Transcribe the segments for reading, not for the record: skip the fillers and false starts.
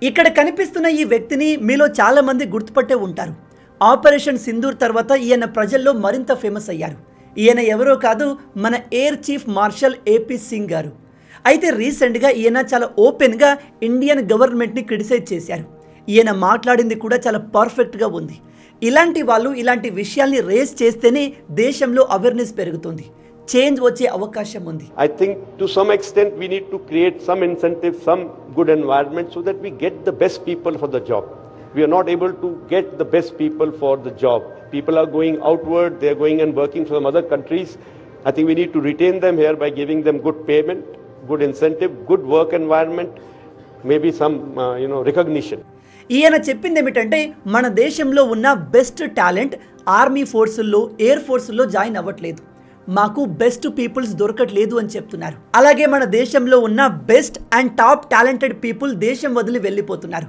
ఇక్కడ కనిపిస్తున్న ఈ వ్యక్తిని మీలో చాలా మంది గుర్తుపట్టే ఉంటారు. ఆపరేషన్ సింధూర్ తర్వాత ఈయన ప్రజల్లో మరింత ఫేమస్ అయ్యారు. ఈయన ఎవరో కాదు, మన air chief marshal AP Singh గారు. అయితే రీసెంట్గా ఈయన చాలా ఓపెన్గా ఇండియన్ గవర్నమెంట్ని క్రిటిసైజ్ చేశారు. ఈయన మాట్లాడింది కూడా చాలా పర్ఫెక్ట్గా ఉంది. ఇలాంటి వాళ్ళు ఇలాంటి విషయాల్ని రేస్ చేస్తేనే దేశంలో అవేర్నెస్ పెరుగుతుంది, చేంజ్ వచ్చే అవకాశం ఉంది. I think to some extent we need to create some incentive, some good environment so that we get the best people for the job. We are not able to get the best people for the job. People are going outward, they are going and working for some other countries. I think we need to retain them here by giving them good payment, good incentive, good work environment, maybe some recognition. ఈయన చెప్పింది ఏమిటంటే, మన దేశంలో ఉన్న best talent army ఫోర్సుల్లో, air ఫోర్సుల్లో join అవ్వట్లేదు, మాకు బెస్ట్ పీపుల్స్ దొరకట్లేదు అని చెప్తున్నారు. అలాగే మన దేశంలో ఉన్న best and top talented people దేశం వదిలి వెళ్ళిపోతున్నారు.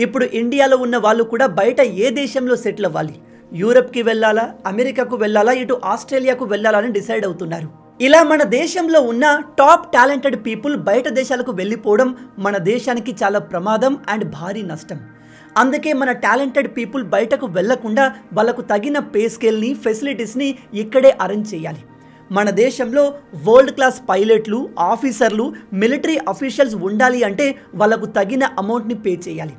ఇప్పుడు ఇండియాలో ఉన్న వాళ్ళు కూడా బయట ఏ దేశంలో సెటిల్ అవ్వాలి, యూరప్కి వెళ్ళాలా, అమెరికాకు వెళ్ళాలా, ఇటు ఆస్ట్రేలియాకు వెళ్ళాలా అని డిసైడ్ అవుతున్నారు. ఇలా మన దేశంలో ఉన్న టాప్ టాలెంటెడ్ పీపుల్ బయట దేశాలకు వెళ్ళిపోవడం మన దేశానికి చాలా ప్రమాదం అండ్ భారీ నష్టం. అందుకే మన టాలెంటెడ్ పీపుల్ బయటకు వెళ్లకుండా వాళ్ళకు తగిన పే స్కేల్ని, ఫెసిలిటీస్ని ఇక్కడే అరేంజ్ చేయాలి. మన దేశంలో వరల్డ్ క్లాస్ పైలట్లు, ఆఫీసర్లు, మిలిటరీ అఫీషియల్స్ ఉండాలి అంటే వాళ్ళకు తగిన అమౌంట్ని పే చేయాలి.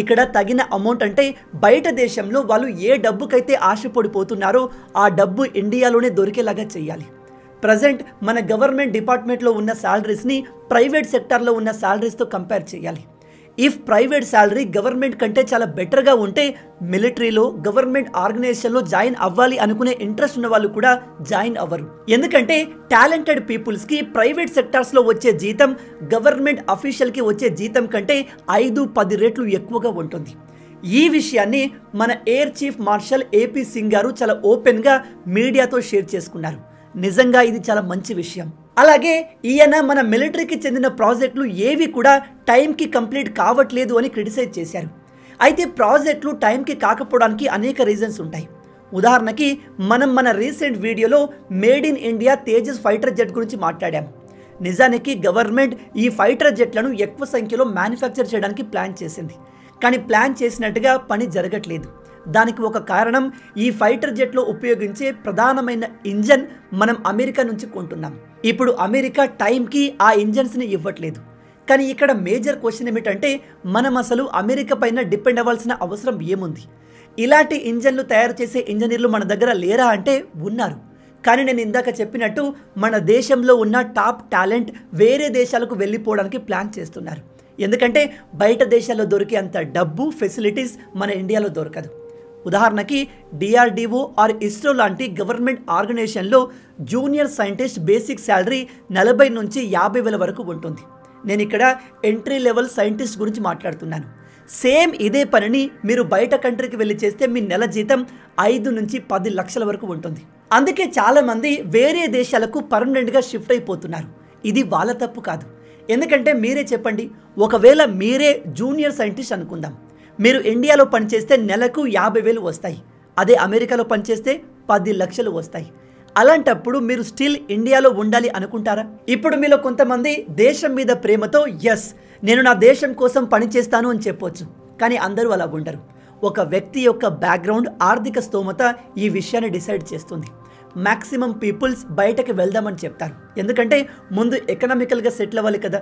ఇక్కడ తగిన అమౌంట్ అంటే బయట దేశంలో వాళ్ళు ఏ డబ్బుకైతే ఆశపడిపోతున్నారో ఆ డబ్బు ఇండియాలోనే దొరికేలాగా చేయాలి. ప్రజెంట్ మన గవర్నమెంట్ డిపార్ట్మెంట్లో ఉన్న శాలరీస్ని ప్రైవేట్ సెక్టార్లో ఉన్న శాలరీస్తో కంపేర్ చేయాలి. ఇఫ్ ప్రైవేట్ శాలరీ గవర్నమెంట్ కంటే చాలా బెటర్గా ఉంటే మిలిటరీలో, గవర్నమెంట్ ఆర్గనైజేషన్లో జాయిన్ అవ్వాలి అనుకునే ఇంట్రెస్ట్ ఉన్న వాళ్ళు కూడా జాయిన్ అవ్వరు. ఎందుకంటే టాలెంటెడ్ పీపుల్స్కి ప్రైవేట్ సెక్టార్స్లో వచ్చే జీతం గవర్నమెంట్ అఫీషియల్కి వచ్చే జీతం కంటే 5-10 రెట్లు ఎక్కువగా ఉంటుంది. ఈ విషయాన్ని మన air chief marshal AP Singh గారు చాలా ఓపెన్గా మీడియాతో షేర్ చేసుకున్నారు. నిజంగా ఇది చాలా మంచి విషయం. అలాగే ఈయన మన మిలిటరీకి చెందిన ప్రాజెక్టులు ఏవి కూడా టైంకి కంప్లీట్ కావట్లేదు అని క్రిటిసైజ్ చేశారు. అయితే ప్రాజెక్టులు టైంకి కాకపోవడానికి అనేక రీజన్స్ ఉంటాయి. ఉదాహరణకి మనం మన రీసెంట్ వీడియోలో made in India Tejas fighter jet గురించి మాట్లాడాము. నిజానికి గవర్నమెంట్ ఈ ఫైటర్ జెట్లను ఎక్కువ సంఖ్యలో మ్యానుఫ్యాక్చర్ చేయడానికి ప్లాన్ చేసింది, కానీ ప్లాన్ చేసినట్టుగా పని జరగట్లేదు. దానికి ఒక కారణం ఈ ఫైటర్ జెట్లో ఉపయోగించే ప్రధానమైన ఇంజన్ మనం అమెరికా నుంచి కొంటున్నాం. ఇప్పుడు అమెరికా టైంకి ఆ ఇంజన్స్ని ఇవ్వట్లేదు. కానీ ఇక్కడ మేజర్ క్వశ్చన్ ఏమిటంటే, మనం అసలు అమెరికా పైన డిపెండ్ అవ్వాల్సిన అవసరం ఏముంది? ఇలాంటి ఇంజన్లు తయారు చేసే ఇంజనీర్లు మన దగ్గర లేరా అంటే ఉన్నారు. కానీ నేను ఇందాక చెప్పినట్టు మన దేశంలో ఉన్న టాప్ టాలెంట్ వేరే దేశాలకు వెళ్ళిపోవడానికి ప్లాన్ చేస్తున్నారు. ఎందుకంటే బయట దేశాల్లో దొరికే అంత డబ్బు, ఫెసిలిటీస్ మన ఇండియాలో దొరకదు. ఉదాహరణకి డిఆర్డిఓ ఆర్ ఇస్రో లాంటి గవర్నమెంట్ ఆర్గనైజేషన్లో జూనియర్ సైంటిస్ట్ బేసిక్ శాలరీ 40 నుంచి 50 వేల వరకు ఉంటుంది. నేను ఇక్కడ ఎంట్రీ లెవెల్ సైంటిస్ట్ గురించి మాట్లాడుతున్నాను. సేమ్ ఇదే పనిని మీరు బయట కంట్రీకి వెళ్ళి చేస్తే మీ నెల జీతం 5 నుంచి 10 లక్షల వరకు ఉంటుంది. అందుకే చాలామంది వేరే దేశాలకు పర్మనెంట్గా షిఫ్ట్ అయిపోతున్నారు. ఇది వాళ్ళ తప్పు కాదు. ఎందుకంటే మీరే చెప్పండి, ఒకవేళ మీరే జూనియర్ సైంటిస్ట్ అనుకుందాం, మీరు ఇండియాలో పనిచేస్తే నెలకు 50,000 వస్తాయి, అదే అమెరికాలో పనిచేస్తే 10 లక్షలు వస్తాయి. అలాంటప్పుడు మీరు స్టిల్ ఇండియాలో ఉండాలి అనుకుంటారా? ఇప్పుడు మీలో కొంతమంది దేశం మీద ప్రేమతో ఎస్ నేను నా దేశం కోసం పనిచేస్తాను అని చెప్పొచ్చు, కానీ అందరూ అలా ఉండరు. ఒక వ్యక్తి యొక్క బ్యాక్గ్రౌండ్, ఆర్థిక స్తోమత ఈ విషయాన్ని డిసైడ్ చేస్తుంది. మ్యాక్సిమం పీపుల్స్ బయటకు వెళ్దామని చెప్తారు, ఎందుకంటే ముందు ఎకనామికల్గా సెటిల్ అవ్వాలి కదా.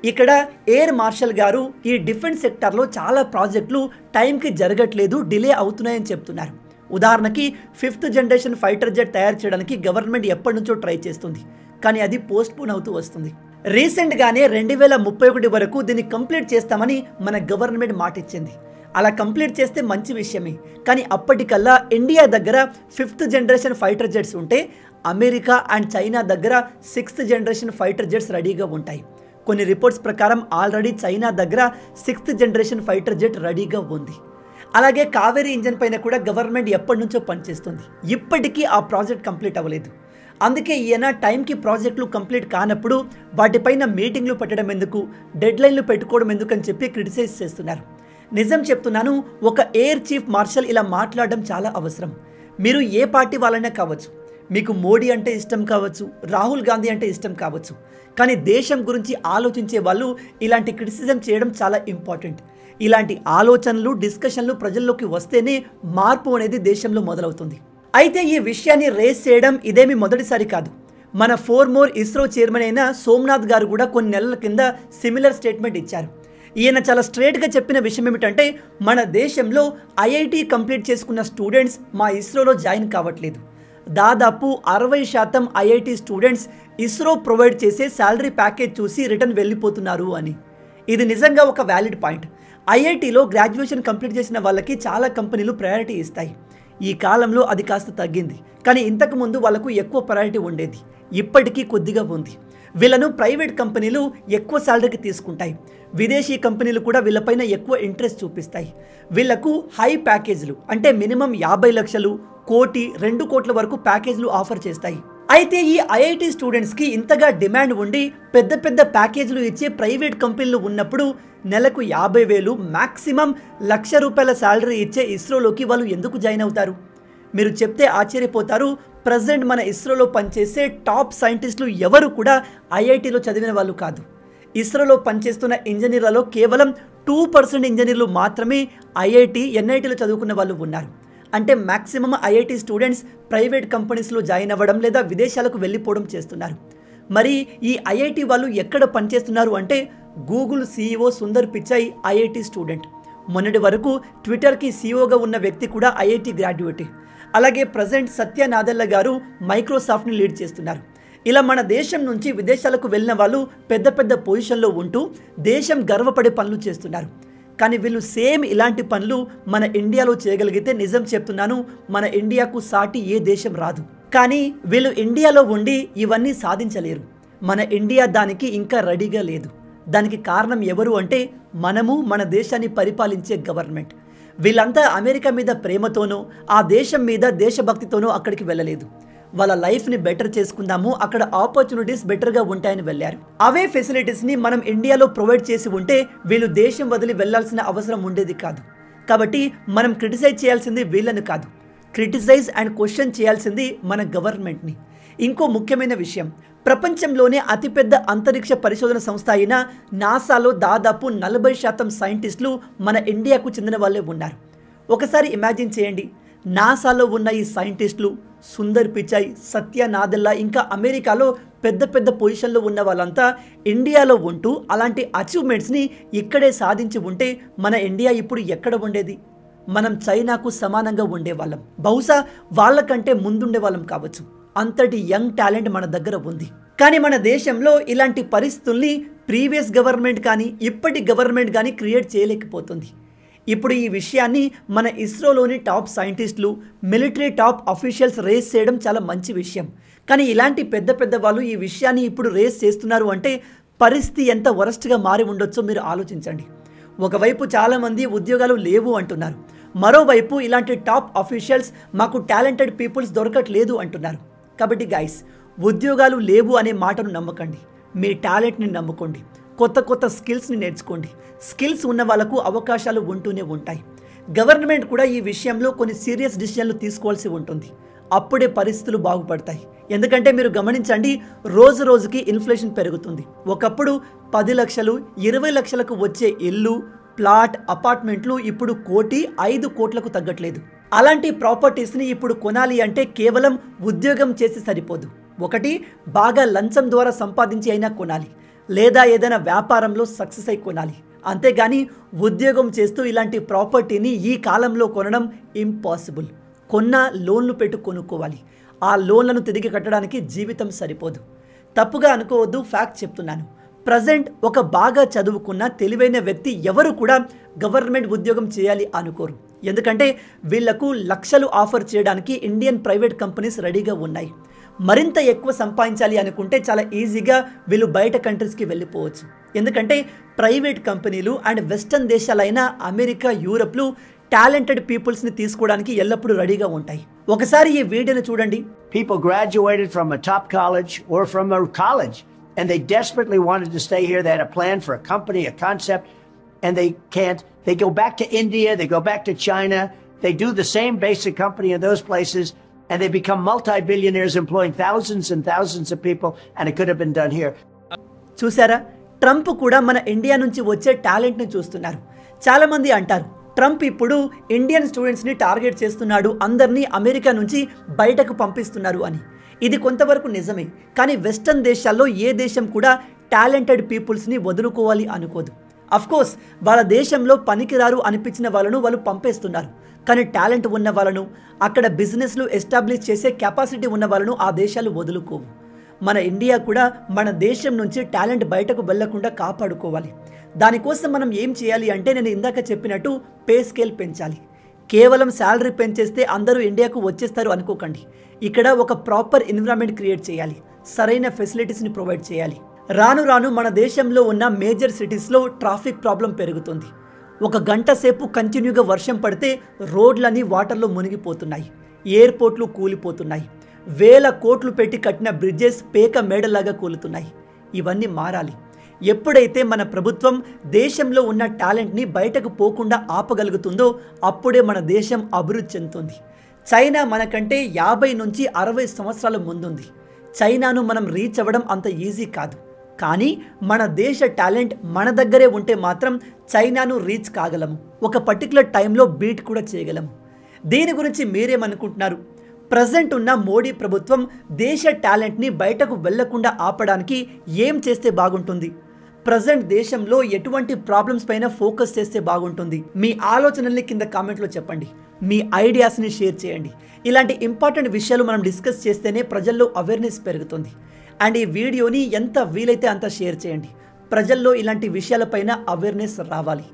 ఇక్కడ ఎయిర్ మార్షల్ గారు ఈ డిఫెన్స్ సెక్టార్లో చాలా ప్రాజెక్టులు టైంకి జరగట్లేదు, డిలే అవుతున్నాయని చెప్తున్నారు. ఉదాహరణకి 5th జనరేషన్ ఫైటర్ జెట్ తయారు చేయడానికి గవర్నమెంట్ ఎప్పటి నుంచో ట్రై చేస్తుంది, కానీ అది పోస్ట్పోన్ అవుతూ వస్తుంది. రీసెంట్గానే 2031 వరకు దీన్ని కంప్లీట్ చేస్తామని మన గవర్నమెంట్ మాట ఇచ్చింది. అలా కంప్లీట్ చేస్తే మంచి విషయమే, కానీ అప్పటికల్లా ఇండియా దగ్గర 5th జనరేషన్ ఫైటర్ జెట్స్ ఉంటే అమెరికా అండ్ చైనా దగ్గర 6th జనరేషన్ ఫైటర్ జెట్స్ రెడీగా ఉంటాయి. కొన్ని రిపోర్ట్స్ ప్రకారం ఆల్రెడీ చైనా దగ్గర 6th జనరేషన్ ఫైటర్ జెట్ రెడీగా ఉంది. అలాగే కావేరీ ఇంజన్ పైన కూడా గవర్నమెంట్ ఎప్పటి నుంచో పనిచేస్తుంది, ఇప్పటికీ ఆ ప్రాజెక్ట్ కంప్లీట్ అవ్వలేదు. అందుకే ఈయన టైంకి ప్రాజెక్టులు కంప్లీట్ కానప్పుడు వాటిపైన మీటింగ్లు పెట్టడం ఎందుకు, డెడ్లైన్లు పెట్టుకోవడం ఎందుకు అని చెప్పి క్రిటిసైజ్ చేస్తున్నారు. నిజం చెప్తున్నాను, ఒక ఎయిర్ చీఫ్ మార్షల్ ఇలా మాట్లాడడం చాలా అవసరం. మీరు ఏ పార్టీ వాళ్ళైనా కావచ్చు, మీకు మోడీ అంటే ఇష్టం కావచ్చు, రాహుల్ గాంధీ అంటే ఇష్టం కావచ్చు, కానీ దేశం గురించి ఆలోచించే వాళ్ళు ఇలాంటి క్రిటిసిజం చేయడం చాలా ఇంపార్టెంట్. ఇలాంటి ఆలోచనలు డిస్కషన్లు ప్రజల్లోకి వస్తేనే మార్పు అనేది దేశంలో మొదలవుతుంది. అయితే ఈ విషయాన్ని రేస్ చేయడం ఇదేమి మొదటిసారి కాదు. మన 4 మోర్ ఇస్రో చైర్మన్ అయిన సోమనాథ్ గారు కూడా కొన్ని నెలల కింద సిమిలర్ స్టేట్మెంట్ ఇచ్చారు. ఈయన చాలా స్ట్రేట్గా చెప్పిన విషయం ఏమిటంటే, మన దేశంలో ఐఐటి కంప్లీట్ చేసుకున్న స్టూడెంట్స్ మా ఇస్రోలో జాయిన్ కావట్లేదు. దాదాపు 60% ఐఐటి స్టూడెంట్స్ ఇస్రో ప్రొవైడ్ చేసే శాలరీ ప్యాకేజ్ చూసి రిటర్న్ వెళ్ళిపోతున్నారు అని. ఇది నిజంగా ఒక వ్యాలిడ్ పాయింట్. ఐఐటిలో గ్రాడ్యుయేషన్ కంప్లీట్ చేసిన వాళ్ళకి చాలా కంపెనీలు ప్రయారిటీ ఇస్తాయి. ఈ కాలంలో అది కాస్త తగ్గింది, కానీ ఇంతకుముందు వాళ్ళకు ఎక్కువ ప్రయారిటీ ఉండేది. ఇప్పటికీ కొద్దిగా ఉంది. వీళ్ళను ప్రైవేట్ కంపెనీలు ఎక్కువ శాలరీకి తీసుకుంటాయి. విదేశీ కంపెనీలు కూడా వీళ్ళపైన ఎక్కువ ఇంట్రెస్ట్ చూపిస్తాయి. వీళ్లకు హై ప్యాకేజీలు అంటే మినిమం 50 లక్షలు, 1 కోటి, 2 కోట్ల వరకు ప్యాకేజీలు ఆఫర్ చేస్తాయి. అయితే ఈ ఐఐటి స్టూడెంట్స్కి ఇంతగా డిమాండ్ ఉండి పెద్ద పెద్ద ప్యాకేజీలు ఇచ్చే ప్రైవేట్ కంపెనీలు ఉన్నప్పుడు నెలకు 50,000 మ్యాక్సిమం ₹1,00,000 శాలరీ ఇచ్చే ఇస్రోలోకి వాళ్ళు ఎందుకు జాయిన్ అవుతారు? మీరు చెప్తే ఆశ్చర్యపోతారు. ప్రజెంట్ మన ఇస్రోలో పనిచేసే టాప్ సైంటిస్టులు ఎవరు కూడా ఐఐటిలో చదివిన వాళ్ళు కాదు. ఇస్రోలో పనిచేస్తున్న ఇంజనీర్లలో కేవలం 2% ఇంజనీర్లు మాత్రమే ఐఐటి, ఎన్ఐటీలో చదువుకున్న వాళ్ళు ఉన్నారు. అంటే మ్యాక్సిమం ఐఐటి స్టూడెంట్స్ ప్రైవేట్ కంపెనీస్లో జాయిన్ అవ్వడం లేదా విదేశాలకు వెళ్ళిపోవడం చేస్తున్నారు. మరి ఈ ఐఐటి వాళ్ళు ఎక్కడ పనిచేస్తున్నారు అంటే, Google CEO Sundar Pichai IIT student. మొన్నటి వరకు ట్విట్టర్కి CEOగా ఉన్న వ్యక్తి కూడా ఐఐటి గ్రాడ్యుయేట్. అలాగే ప్రజెంట్ సత్య నాదెల్ల గారు మైక్రోసాఫ్ట్ని లీడ్ చేస్తున్నారు. ఇలా మన దేశం నుంచి విదేశాలకు వెళ్ళిన వాళ్ళు పెద్ద పెద్ద పొజిషన్లో ఉంటూ దేశం గర్వపడే పనులు చేస్తున్నారు. కానీ వీళ్ళు సేమ్ ఇలాంటి పనులు మన ఇండియాలో చేయగలిగితే నిజం చెప్తున్నాను, మన ఇండియాకు సాటి ఏ దేశం రాదు. కానీ వీళ్ళు ఇండియాలో ఉండి ఇవన్నీ సాధించలేరు. మన ఇండియా దానికి ఇంకా రెడీగా లేదు. దానికి కారణం ఎవరు అంటే, మనము మన దేశాన్ని పరిపాలించే గవర్నమెంట్. వీళ్ళంతా అమెరికా మీద ప్రేమతోనో ఆ దేశం మీద దేశభక్తితోనో అక్కడికి వెళ్ళలేదు. వాళ్ళ లైఫ్ని బెటర్ చేసుకుందాము, అక్కడ ఆపర్చునిటీస్ బెటర్గా ఉంటాయని వెళ్ళారు. అవే ఫెసిలిటీస్ని మనం ఇండియాలో ప్రొవైడ్ చేసి ఉంటే వీళ్ళు దేశం వదిలి వెళ్లాల్సిన అవసరం ఉండేది కాదు. కాబట్టి మనం క్రిటిసైజ్ చేయాల్సింది వీళ్ళని కాదు, క్రిటిసైజ్ అండ్ క్వశ్చన్ చేయాల్సింది మన గవర్నమెంట్ని. ఇంకో ముఖ్యమైన విషయం, ప్రపంచంలోనే అతిపెద్ద అంతరిక్ష పరిశోధన సంస్థ అయిన నాసాలో దాదాపు 40% సైంటిస్టులు మన ఇండియాకు చెందిన వాళ్ళే ఉన్నారు. ఒకసారి ఇమాజిన్ చేయండి, నాసాలో ఉన్న ఈ సైంటిస్టులు సుందర్ పిచాయ్, సత్య నాదెల్లా, ఇంకా అమెరికాలో పెద్ద పెద్ద పొజిషన్లో ఉన్న వాళ్ళంతా ఇండియాలో ఉంటూ అలాంటి అచీవ్మెంట్స్ని ఇక్కడే సాధించి ఉంటే మన ఇండియా ఇప్పుడు ఎక్కడ ఉండేది? మనం చైనాకు సమానంగా ఉండేవాళ్ళం, బహుశా వాళ్ళకంటే ముందుండే వాళ్ళం కావచ్చు. అంతటి యంగ్ టాలెంట్ మన దగ్గర ఉంది. కానీ మన దేశంలో ఇలాంటి పరిస్థితుల్ని ప్రీవియస్ గవర్నమెంట్ కానీ ఇప్పటి గవర్నమెంట్ కానీ క్రియేట్ చేయలేకపోతుంది. ఇప్పుడు ఈ విషయాన్ని మన ఇస్రోలోని టాప్ సైంటిస్టులు, మిలిటరీ టాప్ అఫీషియల్స్ రేస్ చేయడం చాలా మంచి విషయం. కానీ ఇలాంటి పెద్ద పెద్ద వాళ్ళు ఈ విషయాన్ని ఇప్పుడు రేస్ చేస్తున్నారు అంటే పరిస్థితి ఎంత వరస్ట్గా మారి ఉండొచ్చో మీరు ఆలోచించండి. ఒకవైపు చాలామంది ఉద్యోగాలు లేవు అంటున్నారు, మరోవైపు ఇలాంటి టాప్ అఫీషియల్స్ మాకు టాలెంటెడ్ పీపుల్స్ దొరకట్లేదు అంటున్నారు. కాబట్టి గైస్, ఉద్యోగాలు లేవు అనే మాటను నమ్మకండి, మీ టాలెంట్ని నమ్ముకోండి, కొత్త కొత్త స్కిల్స్ని నేర్చుకోండి. స్కిల్స్ ఉన్న వాళ్ళకు అవకాశాలు ఉంటూనే ఉంటాయి. గవర్నమెంట్ కూడా ఈ విషయంలో కొన్ని సీరియస్ డిసిషన్లు తీసుకోవాల్సి ఉంటుంది. అప్పుడే పరిస్థితులు బాగుపడతాయి. ఎందుకంటే మీరు గమనించండి, రోజు రోజుకి ఇన్ఫ్లేషన్ పెరుగుతుంది. ఒకప్పుడు 10 లక్షలు, 20 లక్షలకు వచ్చే ఇల్లు, ప్లాట్, అపార్ట్మెంట్లు ఇప్పుడు 1 కోటి, 5 కోట్లకు తగ్గట్లేదు. అలాంటి ప్రాపర్టీస్ని ఇప్పుడు కొనాలి అంటే కేవలం ఉద్యోగం చేసి సరిపోదు. ఒకటి, బాగా లంచం ద్వారా సంపాదించి అయినా కొనాలి, లేదా ఏదైనా వ్యాపారంలో సక్సెస్ అయి కొనాలి. అంతేగాని ఉద్యోగం చేస్తూ ఇలాంటి ప్రాపర్టీని ఈ కాలంలో కొనడం ఇంపాసిబుల్. కొన్న లోన్లు పెట్టు కొనుక్కోవాలి. ఆ లోన్లను తిరిగి కట్టడానికి జీవితం సరిపోదు. తప్పుగా అనుకోవద్దు, ఫ్యాక్ట్ చెప్తున్నాను. ప్రజెంట్ ఒక బాగా చదువుకున్న తెలివైన వ్యక్తి ఎవరు కూడా గవర్నమెంట్ ఉద్యోగం చేయాలి అనుకోరు. ఎందుకంటే వీళ్లకు లక్షలు ఆఫర్ చేయడానికి ఇండియన్ ప్రైవేట్ కంపెనీస్ రెడీగా ఉన్నాయి. మరింత ఎక్కువ సంపాదించాలి అనుకుంటే చాలా ఈజీగా వీళ్ళు బయట కంట్రీస్కి వెళ్ళిపోవచ్చు. ఎందుకంటే ప్రైవేట్ కంపెనీలు అండ్ వెస్టర్న్ దేశాలైన అమెరికా, యూరప్లు టాలెంటెడ్ పీపుల్స్ని తీసుకోవడానికి ఎల్లప్పుడూ రెడీగా ఉంటాయి. ఒకసారి ఈ వీడియోని చూడండి. People graduated from a top college or from a college and they desperately wanted to stay here. They had a plan for a company, a concept, and they can't. They go back to India, they go back to China, they do the same basic company in those places, and they become multi-billionaires employing thousands and thousands of people, and it could have been done here. చూసారా, Trump కూడా మన India నుంచి వచ్చే టాలెంట్ని చూస్తున్నారు. చాలామంది అంటారు Trump ఇప్పుడు ఇండియన్ స్టూడెంట్స్ని టార్గెట్ చేస్తున్నాడు, అందరినీ అమెరికా నుంచి బయటకు పంపిస్తున్నారు అని. ఇది కొంతవరకు నిజమే, కానీ వెస్టర్న్ దేశాల్లో ఏ దేశం కూడా టాలెంటెడ్ పీపుల్స్ని వదులుకోవాలి అనుకోదు. అఫ్కోర్స్ వాళ్ళ దేశంలో పనికిరారు అనిపించిన వాళ్ళను వాళ్ళు పంపేస్తున్నారు, కానీ టాలెంట్ ఉన్న వాళ్ళను, అక్కడ బిజినెస్లు ఎస్టాబ్లిష్ చేసే కెపాసిటీ ఉన్న వాళ్ళను ఆ దేశాలు వదులుకోవు. మన ఇండియా కూడా మన దేశం నుంచి టాలెంట్ బయటకు వెళ్లకుండా కాపాడుకోవాలి. దానికోసం మనం ఏం చేయాలి అంటే, నేను ఇందాక చెప్పినట్టు పే స్కేల్ పెంచాలి. కేవలం శాలరీ పెంచేస్తే అందరూ ఇండియాకు వచ్చేస్తారు అనుకోకండి. ఇక్కడ ఒక ప్రాపర్ ఎన్విరాన్మెంట్ క్రియేట్ చేయాలి, సరైన ఫెసిలిటీస్ని ప్రొవైడ్ చేయాలి. రాను రాను మన దేశంలో ఉన్న మేజర్ సిటీస్లో ట్రాఫిక్ ప్రాబ్లం పెరుగుతుంది. 1 గంట సేపు కంటిన్యూగా వర్షం పడితే రోడ్లన్నీ వాటర్లో మునిగిపోతున్నాయి, ఎయిర్పోర్ట్లు కూలిపోతున్నాయి, వేల కోట్లు పెట్టి కట్టిన బ్రిడ్జెస్ పేక మేడలాగా కూలుతున్నాయి. ఇవన్నీ మారాలి. ఎప్పుడైతే మన ప్రభుత్వం దేశంలో ఉన్న టాలెంట్ని బయటకు పోకుండా ఆపగలుగుతుందో అప్పుడే మన దేశం అభివృద్ధి చెందుతుంది. చైనా మనకంటే 50 నుంచి 60 సంవత్సరాల ముందుంది. చైనాను మనం రీచ్ అవ్వడం అంత ఈజీ కాదు, కానీ మన దేశ టాలెంట్ మన దగ్గరే ఉంటే మాత్రం చైనాను రీచ్ కాగలము, ఒక పర్టికులర్ టైంలో బీట్ కూడా చేయగలము. దీని గురించి మీరేమనుకుంటున్నారు? ప్రజెంట్ ఉన్న మోడీ ప్రభుత్వం దేశ టాలెంట్ని బయటకు వెళ్లకుండా ఆపడానికి ఏం చేస్తే బాగుంటుంది? ప్రజెంట్ దేశంలో ఎటువంటి ప్రాబ్లమ్స్ పైన ఫోకస్ చేస్తే బాగుంటుంది? మీ ఆలోచనల్ని కింద కామెంట్లో చెప్పండి, మీ ఐడియాస్ని షేర్ చేయండి. ఇలాంటి ఇంపార్టెంట్ విషయాలు మనం డిస్కస్ చేస్తేనే ప్రజల్లో అవేర్నెస్ పెరుగుతుంది. అండ్ ఈ వీడియోని ఎంత వీలైతే అంత షేర్ చేయండి. ప్రజల్లో ఇలాంటి విషయాలపైన అవేర్నెస్ రావాలి.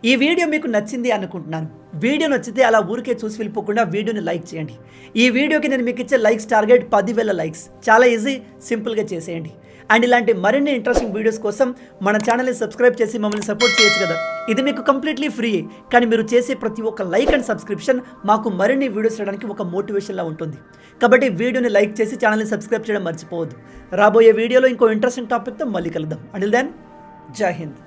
ఈ వీడియో మీకు నచ్చింది అనుకుంటున్నాను. వీడియో నచ్చితే అలా ఊరికే చూసి వెళ్ళిపోకుండా వీడియోని లైక్ చేయండి. ఈ వీడియోకి నేను మీకు ఇచ్చే లైక్స్ టార్గెట్ 10,000 లైక్స్. చాలా ఈజీ, సింపుల్గా చేసేయండి. అండ్ ఇలాంటి మరిన్ని ఇంట్రెస్టింగ్ వీడియోస్ కోసం మన ఛానల్ని సబ్స్క్రైబ్ చేసి మమ్మల్ని సపోర్ట్ చేయొచ్చు కదా. ఇది మీకు కంప్లీట్లీ ఫ్రీ, కానీ మీరు చేసే ప్రతి ఒక్క లైక్ అండ్ సబ్స్క్రిప్షన్ మాకు మరిన్ని వీడియోస్ చేయడానికి ఒక మోటివేషన్లా ఉంటుంది. కాబట్టి వీడియోని లైక్ చేసి ఛానల్ని సబ్స్క్రైబ్ చేయడం మర్చిపోవద్దు. రాబోయే వీడియోలో ఇంకో ఇంట్రెస్టింగ్ టాపిక్తో మళ్ళీ కలుద్దాం. అంటిల్ దెన్, జై హింద్.